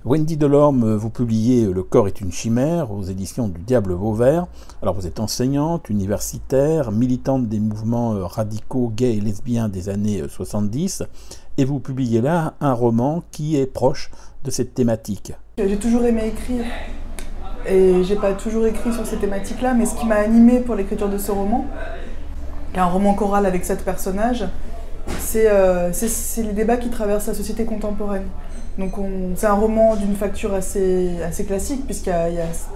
Wendy Delorme, vous publiez Le corps est une chimère aux éditions du Diable Vauvert. Alors vous êtes enseignante, universitaire, militante des mouvements radicaux gays et lesbiens des années 70 et vous publiez là un roman qui est proche de cette thématique. J'ai toujours aimé écrire et j'ai pas toujours écrit sur ces thématiques-là, mais ce qui m'a animée pour l'écriture de ce roman, qui est un roman choral avec 7 personnages, c'est les débats qui traversent la société contemporaine. Donc c'est un roman d'une facture assez classique, puisque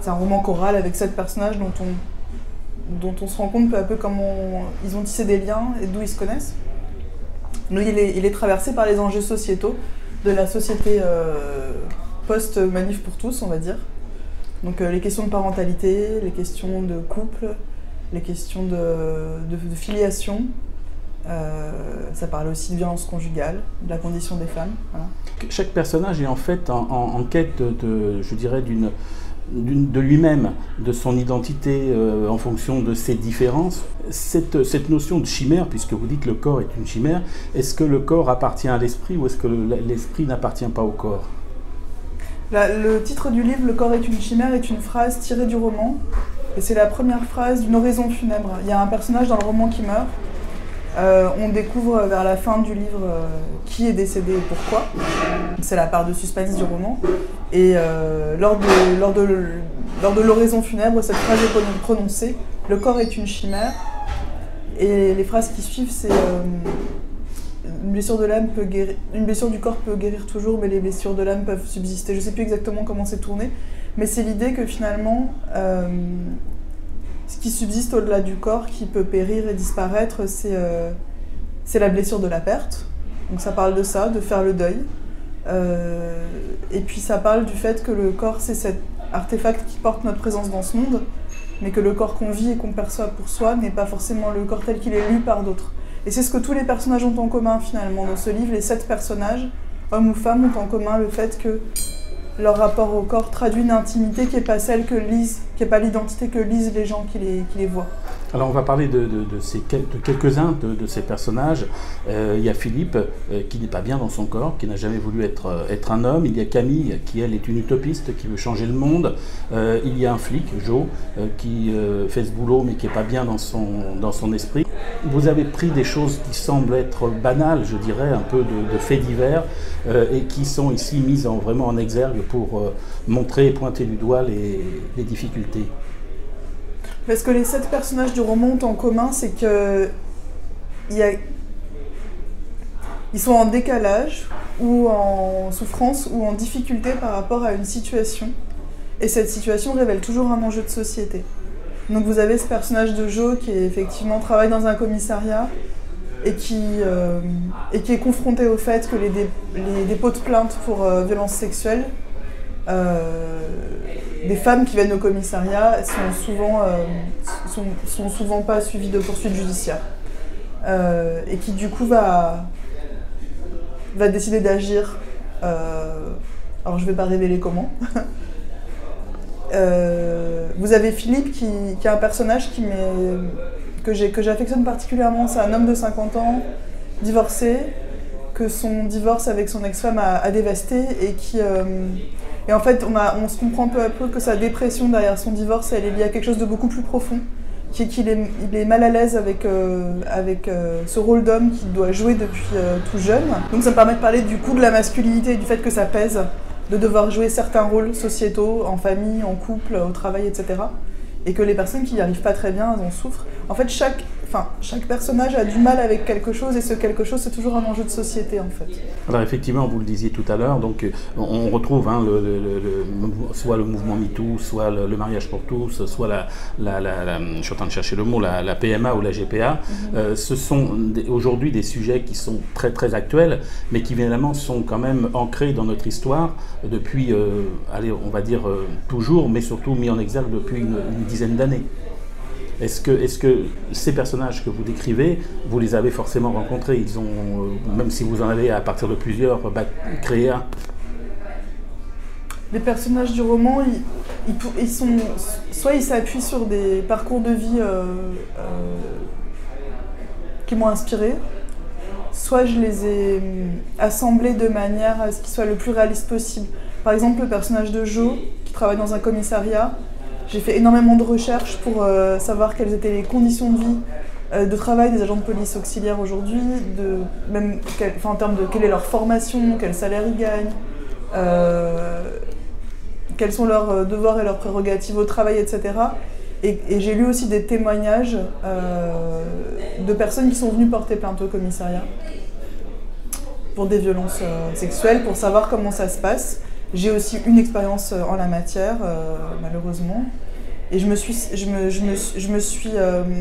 c'est un roman choral avec 7 personnages dont on se rend compte peu à peu comment ils ont tissé des liens et d'où ils se connaissent. Donc il est traversé par les enjeux sociétaux de la société post-Manif pour tous, on va dire. Donc les questions de parentalité, les questions de couple, les questions de filiation. Ça parle aussi de violence conjugale, de la condition des femmes. Voilà. Chaque personnage est en fait en quête je dirais, de lui-même, de son identité en fonction de ses différences. Cette notion de chimère, puisque vous dites le corps est une chimère, est-ce que le corps appartient à l'esprit ou est-ce que l'esprit n'appartient pas au corps ? Le titre du livre, Le corps est une chimère, est une phrase tirée du roman. Et c'est la première phrase d'une oraison funèbre. Il y a un personnage dans le roman qui meurt. On découvre vers la fin du livre qui est décédé et pourquoi. C'est la part de suspense du roman. Et lors de l'oraison funèbre, cette phrase est prononcée. Le corps est une chimère. Et les phrases qui suivent, c'est une blessure de l'âme peut guérir, une blessure du corps peut guérir toujours, mais les blessures de l'âme peuvent subsister. Je ne sais plus exactement comment c'est tourné, mais c'est l'idée que finalement, ce qui subsiste au-delà du corps, qui peut périr et disparaître, c'est la blessure de la perte. Donc ça parle de ça, de faire le deuil. Et puis ça parle du fait que le corps, c'est cet artefact qui porte notre présence dans ce monde, mais que le corps qu'on vit et qu'on perçoit pour soi n'est pas forcément le corps tel qu'il est lu par d'autres. Et c'est ce que tous les personnages ont en commun finalement. Dans ce livre, les 7 personnages, hommes ou femmes, ont en commun le fait que leur rapport au corps traduit une intimité qui n'est pas celle que lisent, qui n'est pas l'identité que lisent les gens qui les voient. Alors on va parler de quelques-uns de ces personnages. Il y a Philippe qui n'est pas bien dans son corps, qui n'a jamais voulu être un homme. Il y a Camille qui elle est une utopiste, qui veut changer le monde. Il y a un flic, Joe, qui fait ce boulot mais qui n'est pas bien dans son esprit. Vous avez pris des choses qui semblent être banales, je dirais, un peu de faits divers, et qui sont ici mises vraiment en exergue pour montrer et pointer du doigt les difficultés. Parce que les 7 personnages du roman ont en commun, c'est que ils sont en décalage, ou en souffrance, ou en difficulté par rapport à une situation. Et cette situation révèle toujours un enjeu de société. Donc vous avez ce personnage de Joe qui effectivement travaille dans un commissariat et qui est confronté au fait que les dépôts de plainte pour violences sexuelles, des femmes qui viennent au commissariat sont souvent pas suivies de poursuites judiciaires. Et qui du coup va décider d'agir. Alors je vais pas révéler comment. Vous avez Philippe qui est un personnage que j'affectionne particulièrement. C'est un homme de 50 ans, divorcé, que son divorce avec son ex-femme a dévasté et en fait on se comprend peu à peu que sa dépression derrière son divorce elle est liée à quelque chose de beaucoup plus profond, qui est qu'il est mal à l'aise avec ce rôle d'homme qu'il doit jouer depuis tout jeune. Donc ça me permet de parler du coût de la masculinité et du fait que ça pèse de devoir jouer certains rôles sociétaux, en famille, en couple, au travail, etc. Et que les personnes qui n'y arrivent pas très bien, elles en souffrent. En fait, chaque personnage a du mal avec quelque chose, et ce quelque chose, c'est toujours un enjeu de société, en fait. Alors effectivement, vous le disiez tout à l'heure, donc on retrouve soit le mouvement MeToo, soit le mariage pour tous, soit je suis en train de chercher le mot, la PMA ou la GPA. Ce sont aujourd'hui des sujets qui sont très très actuels, mais qui évidemment sont quand même ancrés dans notre histoire depuis, on va dire toujours, mais surtout mis en exergue depuis une dizaine d'années. Est-ce que ces personnages que vous décrivez, vous les avez forcément rencontrés? Ils ont, même si vous en avez à partir de plusieurs, créé un? Les personnages du roman, soit ils s'appuient sur des parcours de vie qui m'ont inspiré, soit je les ai assemblés de manière à ce qu'ils soient le plus réaliste possible. Par exemple, le personnage de Jo, qui travaille dans un commissariat, j'ai fait énormément de recherches pour savoir quelles étaient les conditions de vie, de travail des agents de police auxiliaires aujourd'hui, en termes de quelle est leur formation, quel salaire ils gagnent, quels sont leurs devoirs et leurs prérogatives au travail, etc. Et j'ai lu aussi des témoignages de personnes qui sont venues porter plainte au commissariat pour des violences sexuelles, pour savoir comment ça se passe. J'ai aussi une expérience en la matière, malheureusement. Et je me suis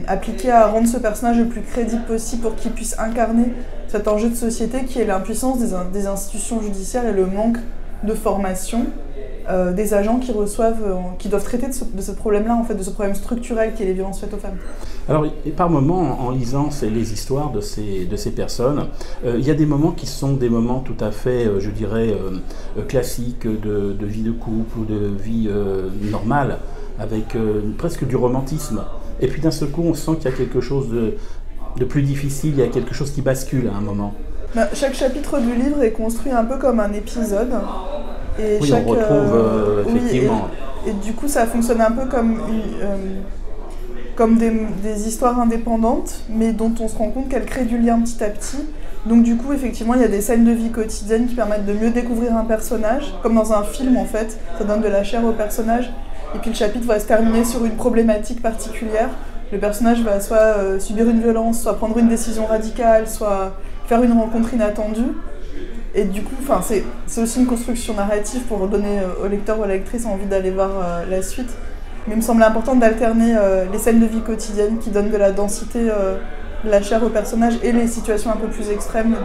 appliquée à rendre ce personnage le plus crédible possible pour qu'il puisse incarner cet enjeu de société qui est l'impuissance des institutions judiciaires et le manque de formation des agents qui doivent traiter de ce problème-là, en fait, de ce problème structurel qui est les violences faites aux femmes. Alors, par moments, en lisant les histoires de ces personnes, il y a des moments qui sont des moments tout à fait, je dirais, classiques de vie de couple ou de vie normale, avec presque du romantisme. Et puis d'un seul coup, on sent qu'il y a quelque chose de plus difficile, il y a quelque chose qui bascule à un moment. Chaque chapitre du livre est construit un peu comme un épisode. Et oui, on retrouve effectivement. Et du coup, ça fonctionne un peu comme des histoires indépendantes, mais dont on se rend compte qu'elles créent du lien petit à petit. Donc du coup, effectivement, il y a des scènes de vie quotidienne qui permettent de mieux découvrir un personnage, comme dans un film en fait, ça donne de la chair au personnage. Et puis le chapitre va se terminer sur une problématique particulière. Le personnage va soit subir une violence, soit prendre une décision radicale, soit faire une rencontre inattendue. Et du coup, c'est aussi une construction narrative pour donner au lecteur ou à la lectrice envie d'aller voir la suite. Mais il me semble important d'alterner les scènes de vie quotidienne qui donnent de la densité, de la chair au personnage et les situations un peu plus extrêmes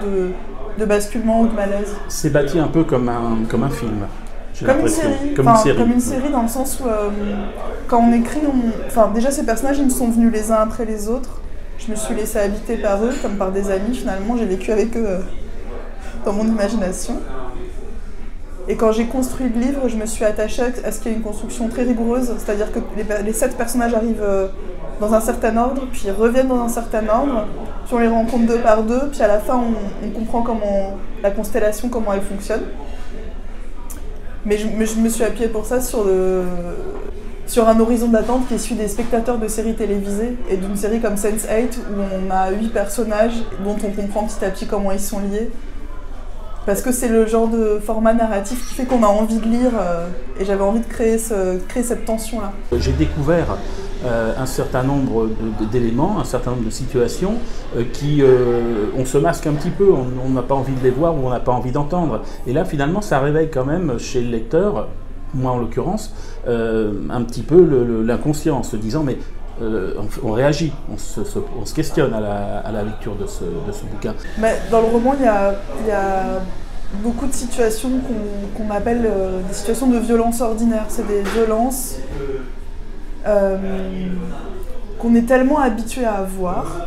de basculement ou de malaise. C'est bâti un peu comme un film. Comme une série. Comme une série dans le sens où quand on écrit, déjà ces personnages ils me sont venus les uns après les autres. Je me suis laissée habiter par eux comme par des amis finalement. J'ai vécu avec eux dans mon imagination. Et quand j'ai construit le livre, je me suis attachée à ce qu'il y ait une construction très rigoureuse, c'est-à-dire que les 7 personnages arrivent dans un certain ordre, puis reviennent dans un certain ordre, puis on les rencontre 2 par 2, puis à la fin on comprend comment la constellation, comment elle fonctionne. Mais je me suis appuyée pour ça sur un horizon d'attente qui est celui des spectateurs de séries télévisées et d'une série comme Sense8 où on a 8 personnages dont on comprend petit à petit comment ils sont liés. Parce que c'est le genre de format narratif qui fait qu'on a envie de lire et j'avais envie de créer cette tension-là. J'ai découvert un certain nombre d'éléments, un certain nombre de situations qui, on se masque un petit peu, on n'a pas envie de les voir ou on n'a pas envie d'entendre. Et là, finalement, ça réveille quand même chez le lecteur, moi en l'occurrence, un petit peu l'inconscient en se disant mais on réagit, on se questionne à la lecture de ce bouquin. Mais dans le roman, il y a beaucoup de situations qu'on appelle des situations de violence ordinaire. C'est des violences qu'on est tellement habitué à avoir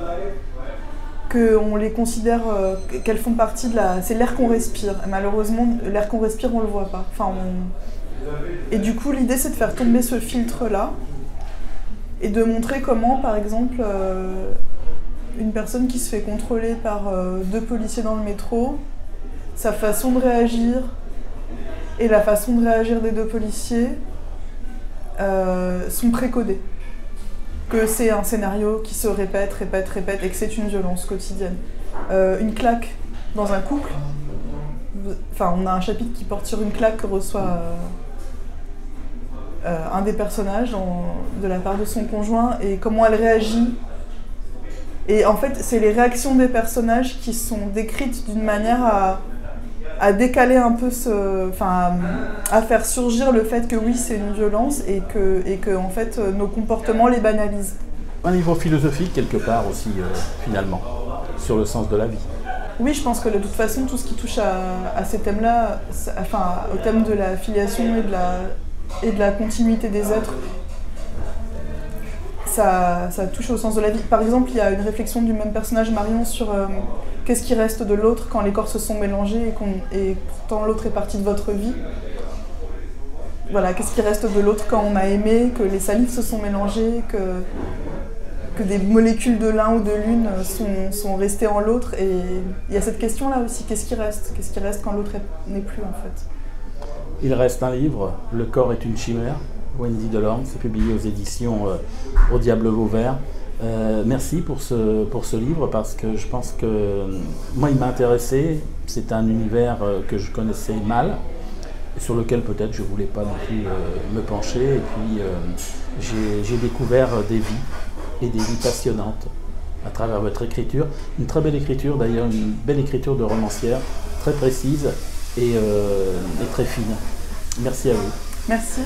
qu'on les considère qu'elles font partie de c'est l'air qu'on respire. Et malheureusement, l'air qu'on respire, on le voit pas. Et du coup, l'idée, c'est de faire tomber ce filtre-là et de montrer comment, par exemple, une personne qui se fait contrôler par 2 policiers dans le métro, sa façon de réagir et la façon de réagir des 2 policiers sont précodés. Que c'est un scénario qui se répète et que c'est une violence quotidienne. Une claque dans un couple, on a un chapitre qui porte sur une claque que reçoit un des personnages de la part de son conjoint et comment elle réagit. Et en fait, c'est les réactions des personnages qui sont décrites d'une manière à décaler un peu à faire surgir le fait que oui, c'est une violence et que en fait, nos comportements les banalisent. Un livre philosophique quelque part aussi, finalement, sur le sens de la vie. Oui, je pense que de toute façon, tout ce qui touche à ces thèmes-là, au thème de la filiation et de la continuité des êtres, ça touche au sens de la vie. Par exemple, il y a une réflexion du même personnage, Marion, sur qu'est-ce qui reste de l'autre quand les corps se sont mélangés et pourtant l'autre est parti de votre vie. Voilà, qu'est-ce qui reste de l'autre quand on a aimé, que les salives se sont mélangées, que des molécules de l'un ou de l'une sont restées en l'autre. Et il y a cette question-là aussi, qu'est-ce qui reste quand l'autre n'est plus en fait. Il reste un livre, Le corps est une chimère, Wendy Delorme, c'est publié aux éditions Au Diable Vauvert. Merci pour ce livre parce que je pense que moi il m'a intéressé, c'est un univers que je connaissais mal, sur lequel peut-être je ne voulais pas non plus me pencher, et puis j'ai découvert des vies et des vies passionnantes à travers votre écriture, une très belle écriture d'ailleurs, une belle écriture de romancière, très précise et très fine. Merci à vous. Merci.